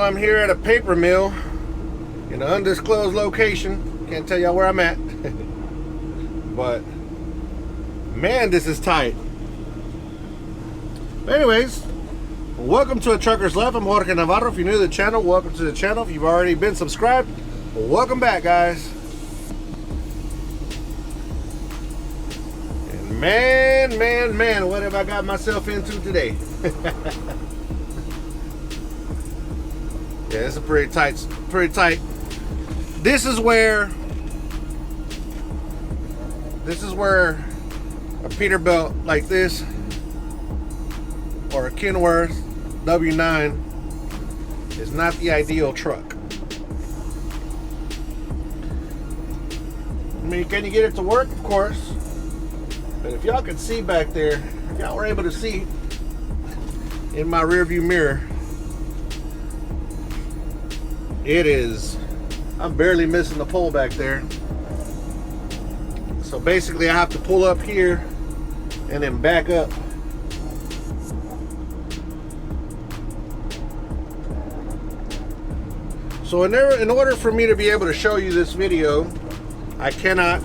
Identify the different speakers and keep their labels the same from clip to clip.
Speaker 1: I'm here at a paper mill in an undisclosed location. Can't tell y'all where I'm at. But man, this is tight. But anyways, welcome to A Trucker's Life. I'm Jorge Navarro. If you're new to the channel, welcome to the channel. If you've already been subscribed, welcome back, guys. And man, what have I got myself into today? Yeah, it's a pretty tight. This is where a Peterbilt like this or a Kenworth W9 is not the ideal truck. I mean, can you get it to work? Of course. But if y'all could see back there, if y'all were able to see in my rearview mirror, I'm barely missing the pole back there. So basically I have to pull up here and then back up. So in order for me to be able to show you this video, I cannot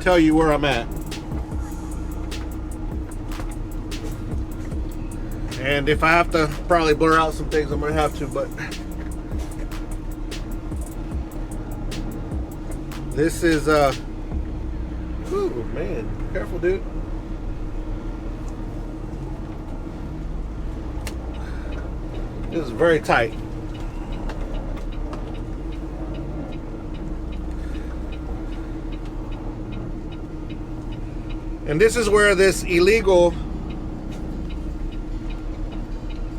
Speaker 1: tell you where I'm at. And if I have to probably blur out some things, I'm gonna have to, but this is ooh, man, careful, dude. This is very tight. And this is where this illegal,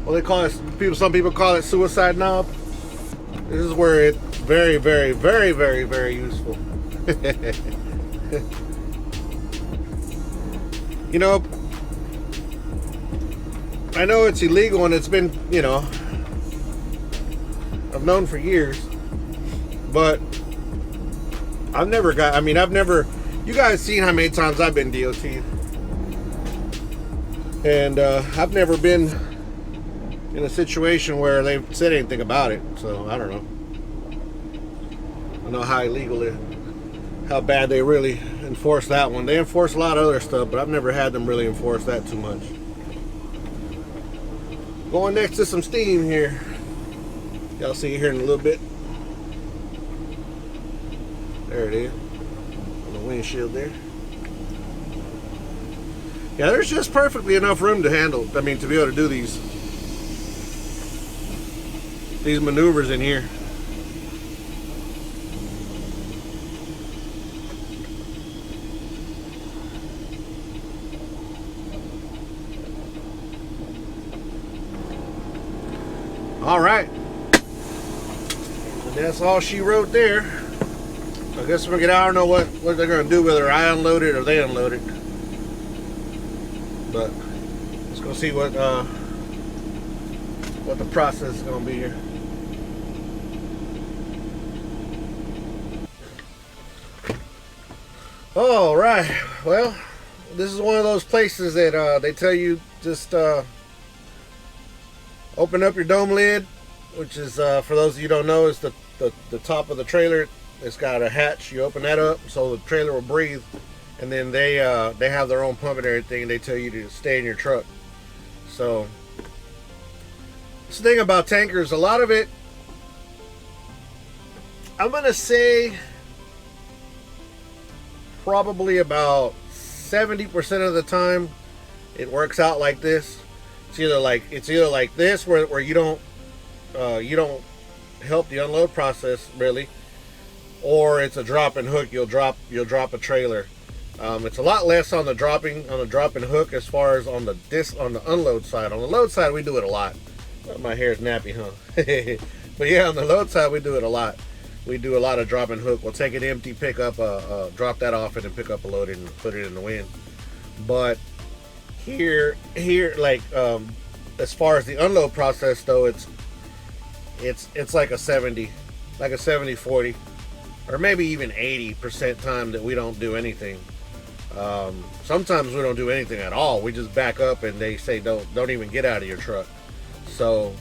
Speaker 1: well, they call it, some people call it suicide knob. This is where it's very useful. You know, I know it's illegal and it's been, you know, I've known for years, but you guys seen how many times I've been DOT'd, and I've never been in a situation where they've said anything about it, so I don't know. I don't know how illegal it, how bad they really enforce that one. They enforce a lot of other stuff, but I've never had them really enforce that too much. Going next to some steam here. Y'all see it here in a little bit. There it is. On the windshield there. Yeah, there's just perfectly enough room to handle, to be able to do these maneuvers in here. All right, and that's all she wrote there. I guess we're gonna get out. I don't know what they're gonna do, whether I unload it or they unload it, but let's go see what the process is gonna be here. All right, well, this is one of those places that they tell you just open up your dome lid, which is, for those of you who don't know, is the top of the trailer. It's got a hatch. You open that up so the trailer will breathe, and then they have their own pump and everything, and they tell you to stay in your truck. So this thing about tankers, a lot of it, I'm gonna say probably about 70% of the time it works out like this. It's either like this where you don't help the unload process really, or it's a drop and hook. You'll drop a trailer. It's a lot less on the drop and hook as far as on the unload side. On the load side, we do it a lot. My hair is nappy, huh? But yeah, on the load side, we do it a lot. We do a lot of drop and hook. We'll take it empty, pick up drop that off, and then pick up a load and put it in the wind. But here, like as far as the unload process though, it's like a 70-40, or maybe even 80% time that we don't do anything. Sometimes we don't do anything at all. We just back up and they say don't even get out of your truck. So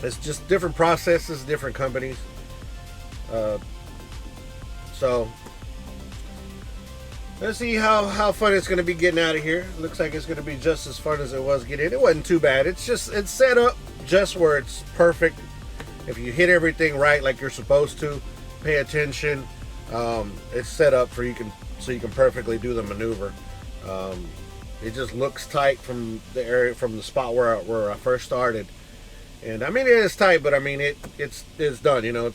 Speaker 1: It's just different processes, different companies. Uh, so let's see how fun it's going to be getting out of here. Looks like it's going to be just as fun as it was getting in. It wasn't too bad. It's set up just where it's perfect. If you hit everything right like you're supposed to, pay attention. It's set up so you can perfectly do the maneuver. It just looks tight from the area, from the spot where I first started. And I mean, it is tight, but I mean it's done. You know,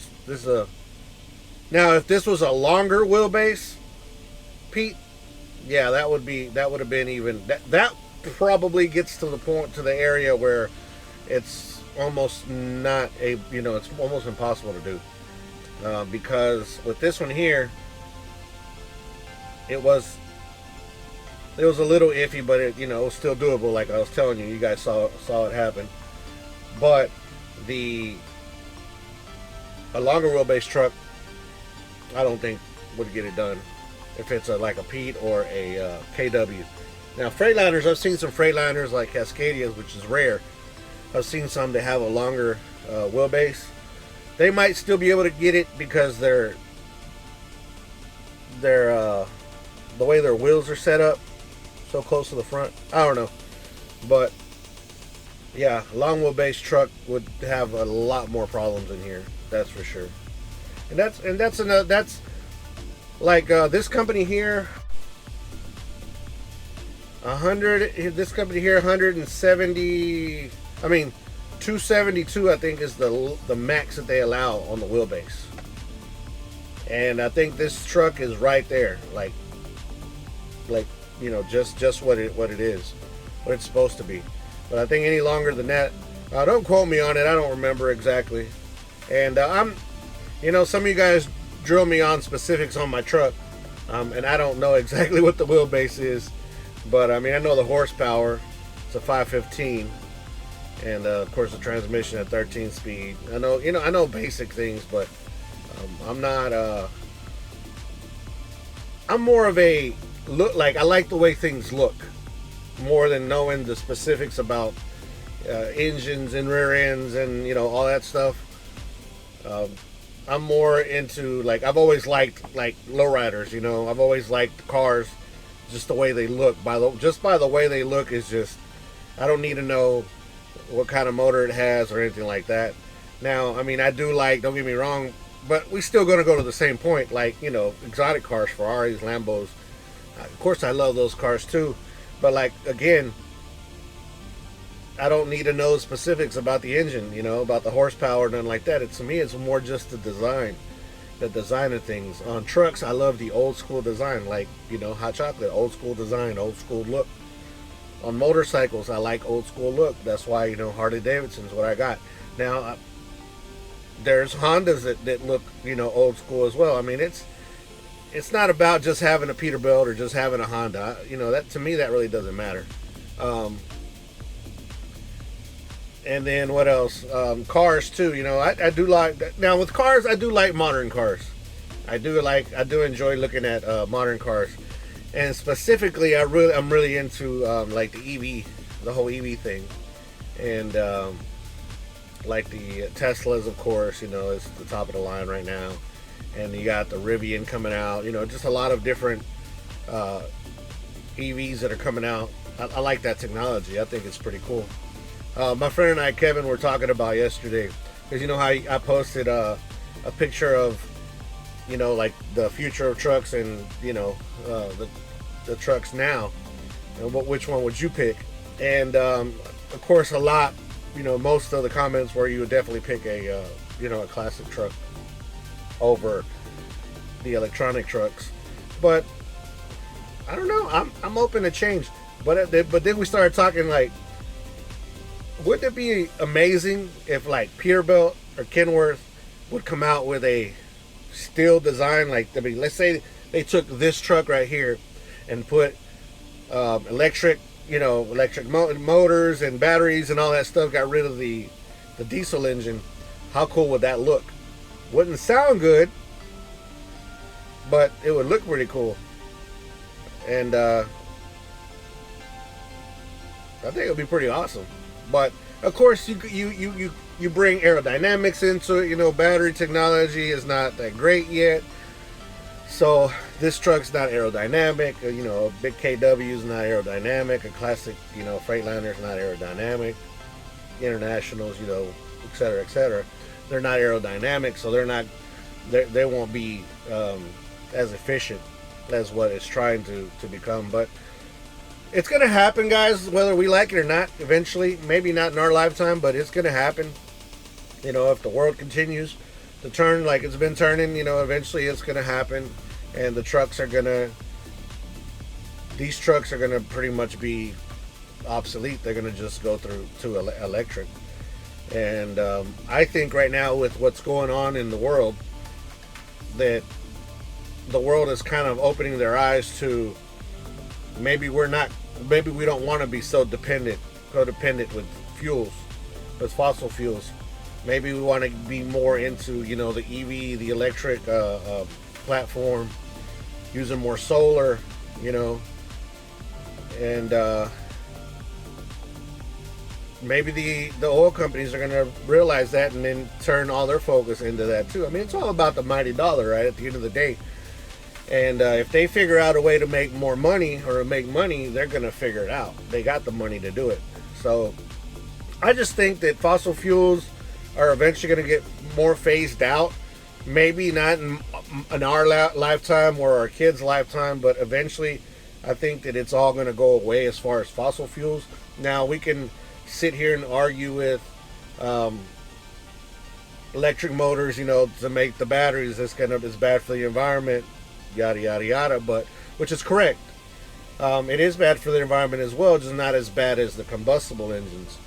Speaker 1: now if this was a longer wheelbase, Pete, yeah, that would have been even that probably gets to the area where it's almost not it's almost impossible to do, because with this one here, it was a little iffy, but it was still doable. Like I was telling you, you guys saw it happen. But a longer wheelbase truck, I don't think would get it done if it's like a Pete or a KW. Now Freightliners, I've seen some Freightliners like Cascadias, which is rare. I've seen some that have a longer wheelbase. They might still be able to get it because the way their wheels are set up so close to the front. I don't know, but yeah, a long wheelbase truck would have a lot more problems in here. That's for sure. And that's like this company here. 170. I mean, 272. I think is the max that they allow on the wheelbase. And I think this truck is right there, like just what it is, what it's supposed to be. But I think any longer than that, don't quote me on it. I don't remember exactly. And some of you guys drill me on specifics on my truck, and I don't know exactly what the wheelbase is. But I mean, I know the horsepower. It's a 515, and of course the transmission at 13 speed. I know basic things, but I'm not. I'm more of a look. Like I like the way things look, more than knowing the specifics about engines and rear ends and all that stuff. I'm more into, like, I've always liked like lowriders. I've always liked cars, just the way they look. Just by the way they look is just. I don't need to know what kind of motor it has or anything like that. Now, I mean, I do like. Don't get me wrong, but we still gonna go to the same point. Like exotic cars, Ferraris, Lambos. Of course, I love those cars too. But like again, I don't need to know specifics about the engine, about the horsepower, nothing like that. To me, it's more just the design of things. On trucks, I love the old school design, like Hot Chocolate, old school design, old school look. On motorcycles, I like old school look. That's why Harley Davidson's what I got. Now, there's Hondas that look old school as well. I mean, it's not about just having a Peterbilt or just having a Honda. That to me, that really doesn't matter. And then what else? Cars too. I do like. Now with cars, I do like modern cars. I do enjoy looking at modern cars, and specifically, I'm really into like the EV, the whole EV thing, and like the Teslas, of course. It's the top of the line right now. And you got the Rivian coming out, just a lot of different EVs that are coming out. I like that technology. I think it's pretty cool. My friend and I, Kevin, were talking about yesterday, because how I posted a picture of, like the future of trucks and, the trucks now, and which one would you pick? And of course, most of the comments were you would definitely pick a classic truck over the electronic trucks. But I don't know, I'm open to change. But then we started talking, like, wouldn't it be amazing if like Peterbilt or Kenworth would come out with a steel design? Like, I mean, let's say they took this truck right here and put electric motors and batteries and all that stuff, got rid of the diesel engine. How cool would that look? Wouldn't sound good, but it would look pretty cool. And I think it would be pretty awesome. But of course, you you bring aerodynamics into it. You know, battery technology is not that great yet. So this truck's not aerodynamic. You know, a big KW is not aerodynamic. A classic, you know, Freightliner is not aerodynamic. Internationals, you know, et cetera, et cetera. They're not aerodynamic, so they won't be as efficient as what it's trying to become. But it's going to happen, guys, whether we like it or not, eventually. Maybe not in our lifetime, but it's going to happen. You know, if the world continues to turn like it's been turning, you know, eventually it's going to happen. And these trucks are going to pretty much be obsolete. They're going to just go through to electric. And I think right now with what's going on in the world, that the world is kind of opening their eyes to maybe we don't want to be so codependent with fuels, with fossil fuels. Maybe we want to be more into, you know, the EV, the electric platform, using more solar, you know, and maybe the oil companies are going to realize that and then turn all their focus into that too. I mean, it's all about the mighty dollar, right, at the end of the day. And if they figure out a way to make more money or make money, they're going to figure it out. They got the money to do it. So I just think that fossil fuels are eventually going to get more phased out. Maybe not in our lifetime or our kids' lifetime, but eventually I think that it's all going to go away as far as fossil fuels. Now, we can sit here and argue with electric motors, you know, to make the batteries. It's bad for the environment, yada yada yada. But which is correct. It is bad for the environment as well, just not as bad as the combustible engines.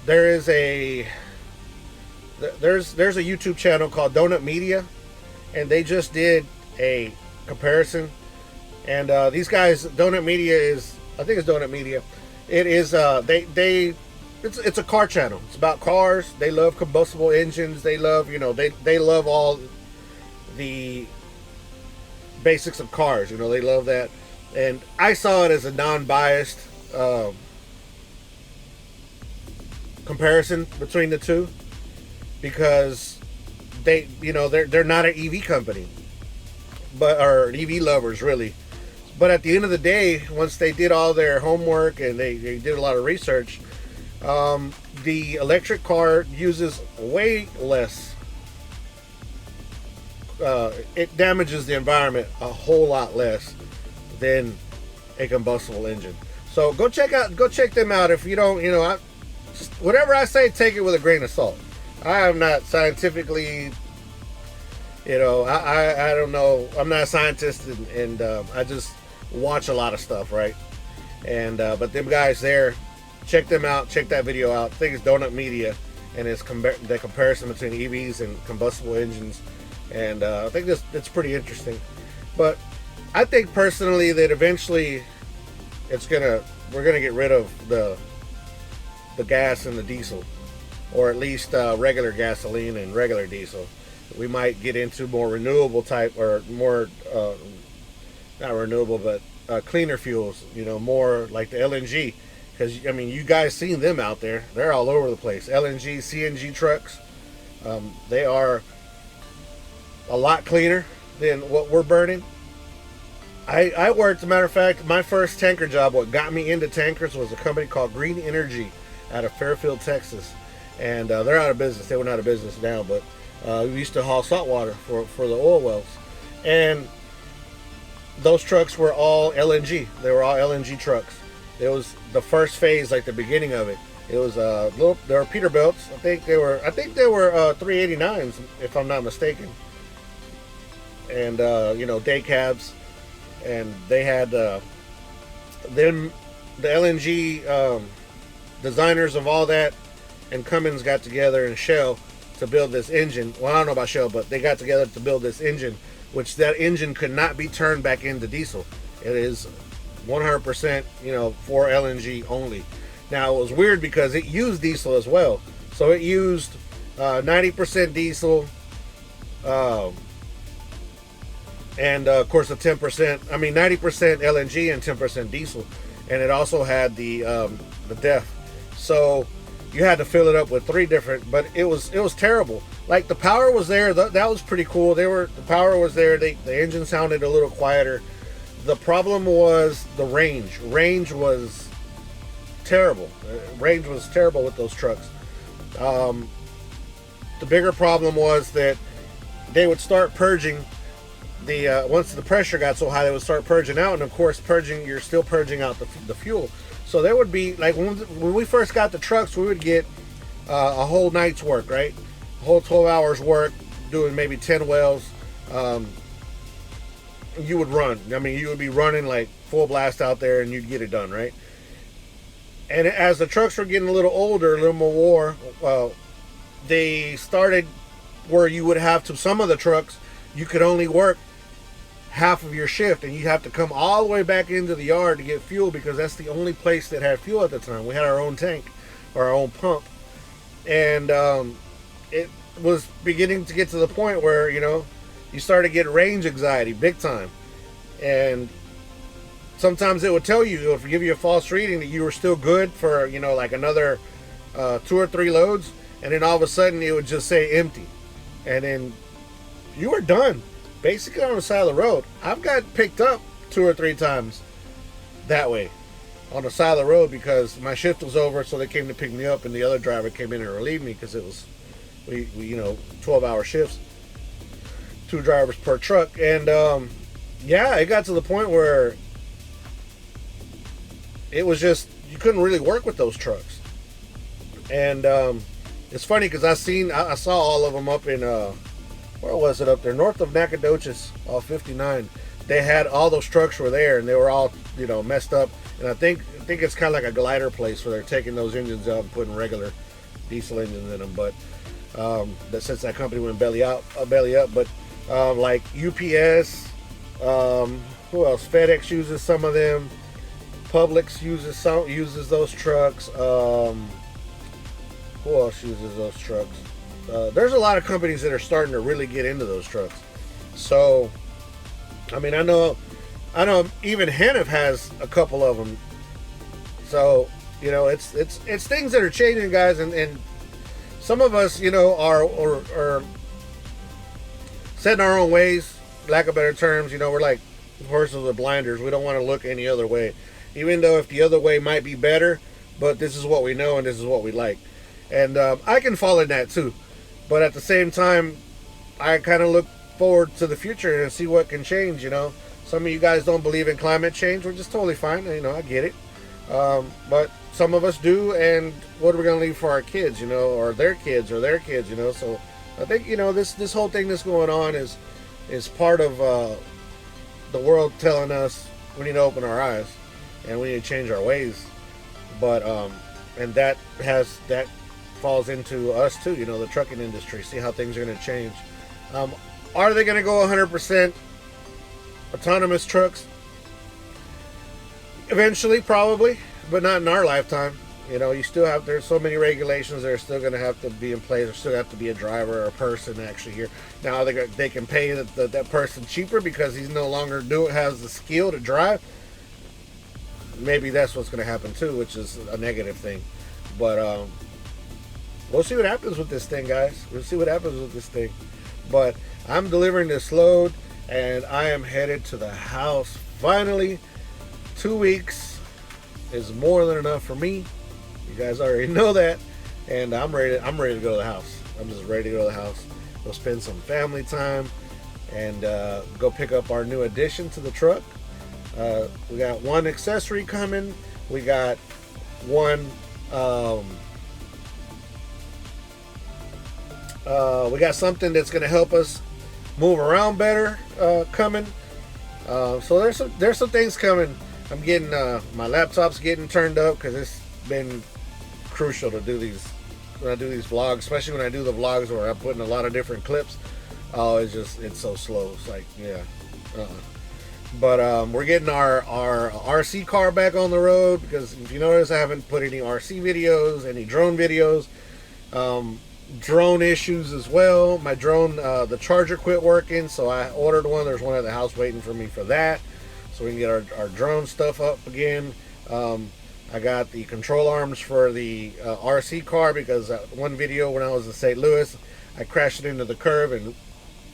Speaker 1: There's a YouTube channel called Donut Media, and they just did a comparison. And these guys, Donut Media I think it's Donut Media. It is it's a car channel. It's about cars. They love combustible engines. They love, you know, they love all the basics of cars. You know, they love that. And I saw it as a non-biased comparison between the two, because they, you know, they're not an EV company, or EV lovers really. But at the end of the day, once they did all their homework and they did a lot of research, the electric car uses way less. It damages the environment a whole lot less than a combustible engine. So go check them out. If you don't, you know, whatever I say, take it with a grain of salt. I am not scientifically, you know, I don't know. I'm not a scientist, and I just watch a lot of stuff, right? And but them guys there, check them out. Check that video out. I think it's Donut Media, and it's the comparison between EVs and combustible engines. And I think it's pretty interesting. But I think personally that eventually we're gonna get rid of the gas and the diesel, or at least regular gasoline and regular diesel. We might get into more renewable type, or more not renewable, but cleaner fuels, you know, more like the LNG. Because, I mean, you guys seen them out there. They're all over the place. LNG, CNG trucks, they are a lot cleaner than what we're burning. I worked, as a matter of fact, my first tanker job, what got me into tankers, was a company called Green Energy out of Fairfield, Texas. And they're out of business. They went out of business now, but we used to haul salt water for the oil wells. And those trucks were all LNG. They were all LNG trucks. It was the first phase, like the beginning of it. It was they were Peterbilts. I think they were 389s, if I'm not mistaken. And you know, day cabs. And they had then the LNG designers of all that and Cummins got together, and Shell, to build this engine. Well, I don't know about Shell, but they got together to build this engine, which that engine could not be turned back into diesel. It is 100%, you know, for LNG only. Now, it was weird because it used diesel as well. So it used 90% diesel, and of course the 90% LNG and 10% diesel. And it also had the DEF. So you had to fill it up with 3 different, but it was terrible. Like, the power was there, that was pretty cool. The power was there, the engine sounded a little quieter. The problem was the range. Range was terrible. Range was terrible with those trucks. The bigger problem was that they would start purging once the pressure got so high, they would start purging out, and of course, you're still purging out the fuel. So there would be, like, when we first got the trucks, we would get a whole night's work, right? A whole 12 hours work, doing maybe 10 wells. You would run. I mean, you would be running like full blast out there, and you'd get it done, right? And as the trucks were getting a little older, a little more they started where you would have to, some of the trucks, you could only work half of your shift, and you have to come all the way back into the yard to get fuel, because that's the only place that had fuel at the time. We had our own tank, or our own pump, and it was beginning to get to the point where, you know, you started to get range anxiety big time. And sometimes it would tell you, it would give you a false reading that you were still good for, you know, like another 2 or 3 loads, and then all of a sudden it would just say empty, and then you were done, basically on the side of the road. I've got picked up 2 or 3 times that way on the side of the road, because my shift was over, so they came to pick me up, and the other driver came in and relieved me, because it was, we you know, 12-hour shifts, 2 drivers per truck. And yeah, it got to the point where it was just, you couldn't really work with those trucks. And it's funny, because I saw all of them up in where was it, up there north of Nacogdoches off 59. They had all those trucks were there, and they were all, you know, messed up. And I think it's kind of like a glider place where they're taking those engines out and putting regular diesel engines in them. But since that company went belly up. But like UPS, who else? FedEx uses some of them. Publix uses those trucks. Who else uses those trucks? There's a lot of companies that are starting to really get into those trucks. So, I mean, I know even Hennef has a couple of them. So, you know, it's things that are changing, guys, and some of us, you know, are set in our own ways, lack of better terms. You know, we're like horses with blinders. We don't want to look any other way, even though if the other way might be better, but this is what we know and this is what we like. And I can fall in that too, but at the same time, I kind of look forward to the future and see what can change. You know, some of you guys don't believe in climate change, which is totally fine. You know, I get it, but some of us do. And what are we going to leave for our kids? You know, or their kids, You know, so I think, you know, this whole thing that's going on is part of the world telling us we need to open our eyes and we need to change our ways. But and that falls into us too, you know, the trucking industry. See how things are going to change. Are they going to go 100% autonomous trucks? Eventually, probably, but not in our lifetime. You know, there's so many regulations that are still going to have to be in place. There still have to be a driver or a person actually here. Now they can pay that person cheaper because he's no longer has the skill to drive. Maybe that's what's going to happen too, which is a negative thing. But we'll see what happens with this thing, guys. We'll see what happens with this thing. But I'm delivering this load, and I am headed to the house. Finally, 2 weeks is more than enough for me. You guys already know that, and I'm ready to go to the house. I'm just ready to go to the house. Go spend some family time, and go pick up our new addition to the truck. We got one accessory coming. We got one. We got something that's going to help us move around better coming. So there's some things coming. I'm getting my laptop's getting turned up because it's been crucial to do these when I do these vlogs, especially when I do the vlogs where I'm putting a lot of different clips. Oh, it's so slow. It's like, yeah. But we're getting our RC car back on the road, because if you notice, I haven't put any RC videos, any drone videos. Drone issues as well. My drone, the charger quit working, so I ordered one. There's one at the house waiting for me for that, so we can get our drone stuff up again. I got the control arms for the RC car because one video when I was in St. Louis, I crashed it into the curb and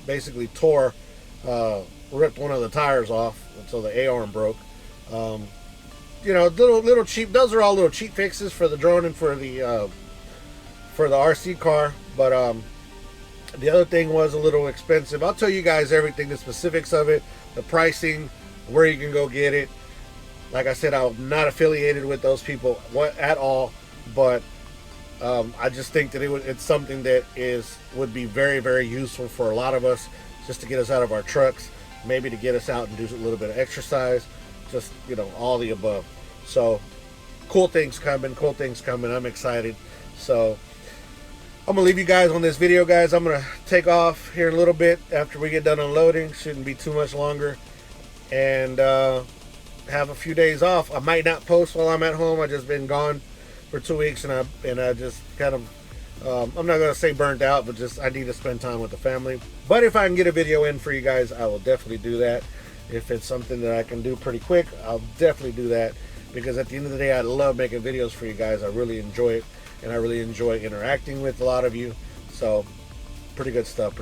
Speaker 1: basically ripped one of the tires off, so the A-arm broke. You know, little cheap. Those are all little cheap fixes for the drone and for the RC car. But the other thing was a little expensive. I'll tell you guys everything, the specifics of it, the pricing, where you can go get it. Like I said, I'm not affiliated with those people at all, but I just think that it's something that would be very, very useful for a lot of us, just to get us out of our trucks, maybe to get us out and do a little bit of exercise, just, you know, all the above. So cool things coming, I'm excited. So I'm gonna leave you guys on this video, guys. I'm gonna take off here in a little bit after we get done unloading. Shouldn't be too much longer, and have a few days off. I might not post while I'm at home. I just been gone for 2 weeks, and I just kind of I'm not gonna say burnt out, but just I need to spend time with the family. But if I can get a video in for you guys, I will definitely do that. If it's something that I can do pretty quick, I'll definitely do that, because at the end of the day, I love making videos for you guys. I really enjoy it, and I really enjoy interacting with a lot of you. So pretty good stuff.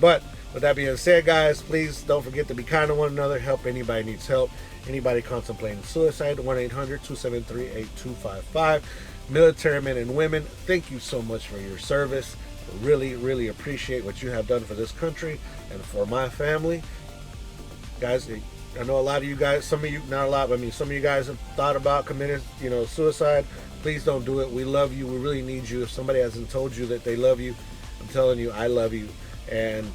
Speaker 1: But with that being said, guys, please don't forget to be kind to one another. Help anybody needs help. Anybody contemplating suicide, 1-800-273-8255. Military men and women, thank you so much for your service. I really, really appreciate what you have done for this country and for my family. Guys, I know a lot of you guys, some of you, not a lot, but I mean, some of you guys have thought about committing, you know, suicide. Please don't do it. We love you. We really need you. If somebody hasn't told you that they love you, I'm telling you, I love you. And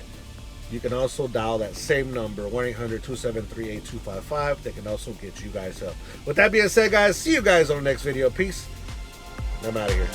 Speaker 1: you can also dial that same number, 1-800-273-8255. They can also get you guys help. With that being said, guys, see you guys on the next video. Peace. I'm out of here.